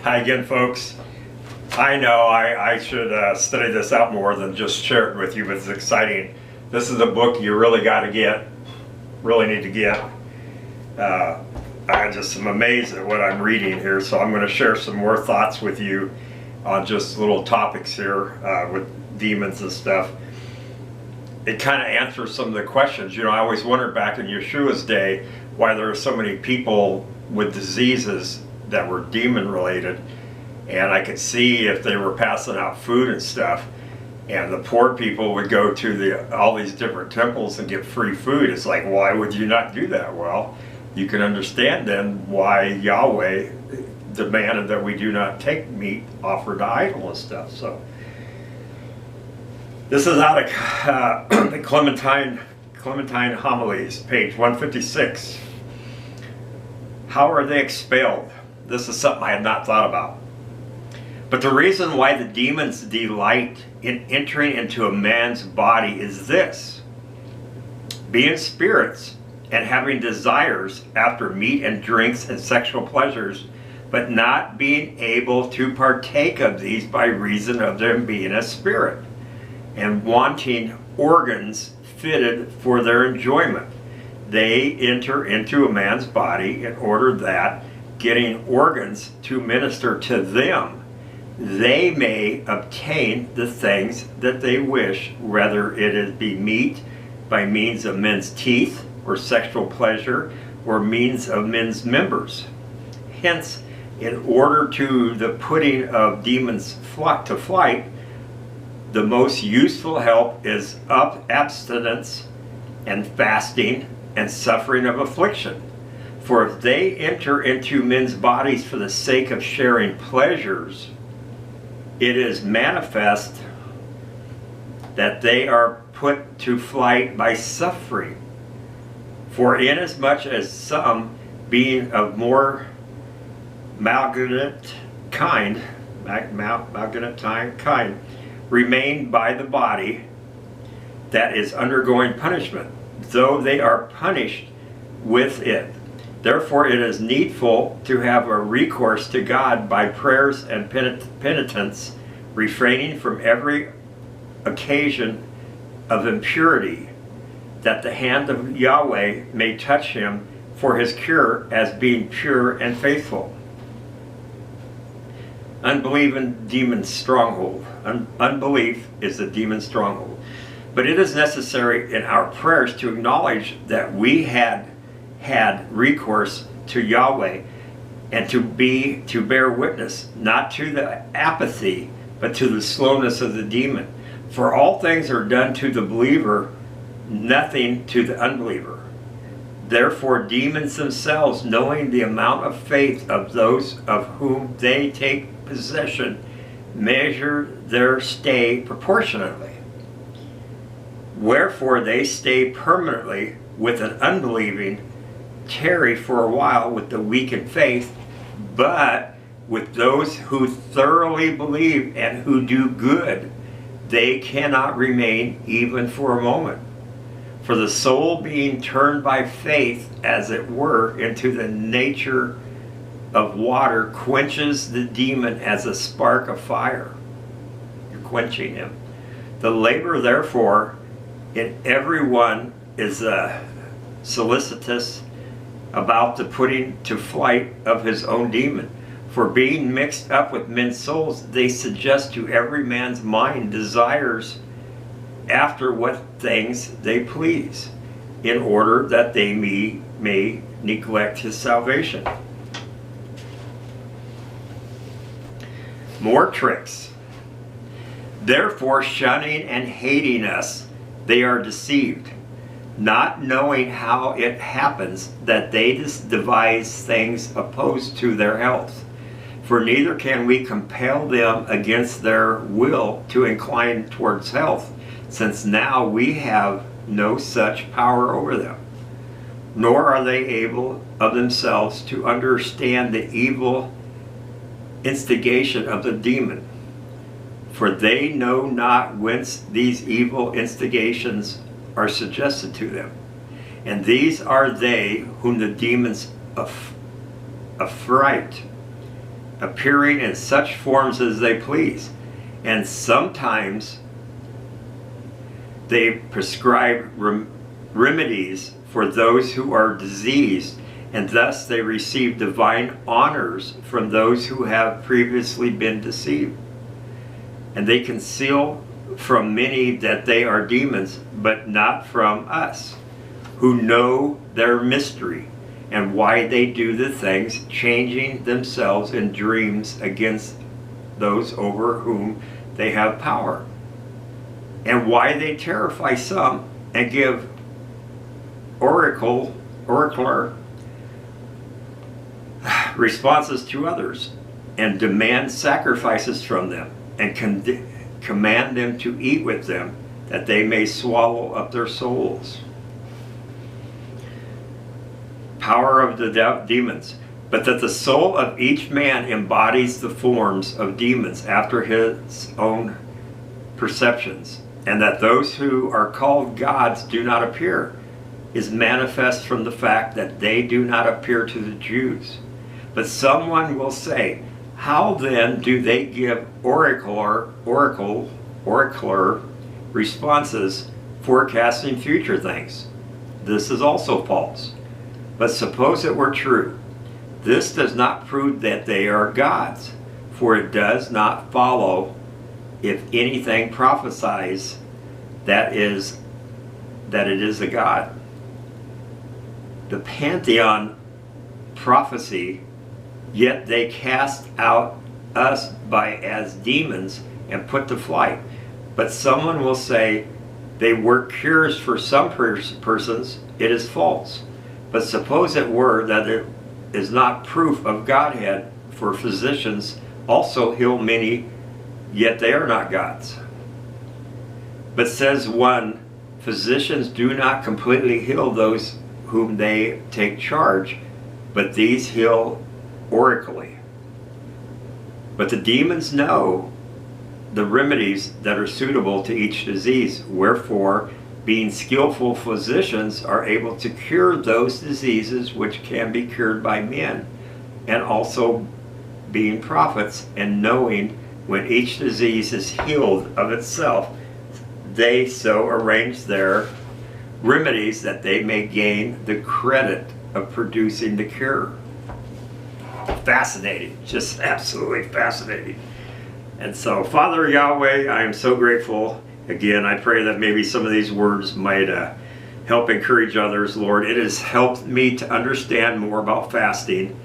Hi again, folks. I know I should study this out more than just share it with you, but it's exciting. This is a book you really got to get, really need to get. I just am amazed at what I'm reading here, so I'm going to share some more thoughts with you on just little topics here with demons and stuff. It kind of answers some of the questions. You know, I always wondered back in Yeshua's day why there were so many people with diseases that were demon related, and I could see if they were passing out food and stuff, and the poor people would go to all these different temples and get free food. It's like, why would you not do that? Well, you can understand then why Yahweh demanded that we do not take meat offered to idol and stuff. So this is out of the Clementine Homilies, page 156. How are they expelled? This is something I had not thought about. But the reason why the demons delight in entering into a man's body is this: being spirits and having desires after meat and drinks and sexual pleasures, but not being able to partake of these by reason of them being a spirit, and wanting organs fitted for their enjoyment. They enter into a man's body in order that, getting organs to minister to them, they may obtain the things that they wish, whether it be meat by means of men's teeth, or sexual pleasure, or means of men's members. Hence, in order to the putting of demons to flight, the most useful help is abstinence and fasting and suffering of affliction. For if they enter into men's bodies for the sake of sharing pleasures, it is manifest that they are put to flight by suffering. For inasmuch as some, being of more malignant kind, remain by the body that is undergoing punishment, though they are punished with it. Therefore it is needful to have a recourse to God by prayers and penitence, refraining from every occasion of impurity, that the hand of Yahweh may touch him for his cure, as being pure and faithful. Unbelief and demon stronghold. Unbelief is the demon stronghold. But it is necessary in our prayers to acknowledge that we had recourse to Yahweh, and to bear witness, not to the apathy, but to the slowness of the demon. For all things are done to the believer, nothing to the unbeliever. Therefore demons themselves, knowing the amount of faith of those of whom they take possession, measure their stay proportionately. Wherefore they stay permanently with an unbelieving, tarry for a while with the weak in faith, but with those who thoroughly believe and who do good, they cannot remain even for a moment. For the soul, being turned by faith, as it were, into the nature of water, quenches the demon as a spark of fire. You're quenching him. The labor, therefore, in everyone is solicitous about the putting to flight of his own demon. For being mixed up with men's souls, they suggest to every man's mind desires after what things they please, in order that they may neglect his salvation. More tricks. Therefore, shunning and hating us, they are deceived, not knowing how it happens that they devise things opposed to their health. For neither can we compel them against their will to incline towards health, since now we have no such power over them. Nor are they able of themselves to understand the evil instigation of the demon. For they know not whence these evil instigations are suggested to them. And these are they whom the demons affright, appearing in such forms as they please. And sometimes they prescribe remedies for those who are diseased, and thus they receive divine honors from those who have previously been deceived. And they conceal from many that they are demons, but not from us, who know their mystery and why they do the things, changing themselves in dreams against those over whom they have power, and why they terrify some and give oracular responses to others, and demand sacrifices from them, and command them to eat with them, that they may swallow up their souls. Power of the demons. But that the soul of each man embodies the forms of demons after his own perceptions, and that those who are called gods do not appear, is manifest from the fact that they do not appear to the Jews. But someone will say, how then do they give oracular responses forecasting future things? This is also false. But suppose it were true. This does not prove that they are gods, for it does not follow, if anything prophesies, that it is a god. The pantheon prophecy, yet they cast out us as demons and put to flight. But someone will say, they work cures for some persons, it is false. But suppose it were that it is not proof of Godhead, for physicians also heal many, yet they are not gods. But says one, physicians do not completely heal those whom they take charge, but these heal oracally. But the demons know the remedies that are suitable to each disease, wherefore, being skillful physicians, are able to cure those diseases which can be cured by men, and also being prophets, and knowing when each disease is healed of itself, they so arrange their remedies that they may gain the credit of producing the cure. Fascinating, just absolutely fascinating. And so, Father Yahweh, I am so grateful. Again, I pray that maybe some of these words might help encourage others, Lord. It has helped me to understand more about fasting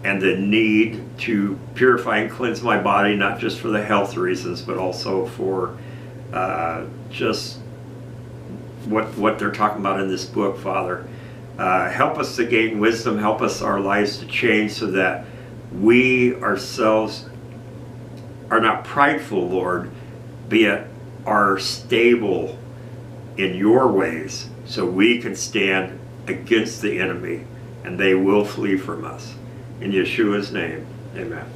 and the need to purify and cleanse my body, not just for the health reasons, but also for just what they're talking about in this book, Father. Help us to gain wisdom, help us our lives to change so that we ourselves are not prideful, Lord, but are stable in your ways, so we can stand against the enemy and they will flee from us. In Yeshua's name, amen.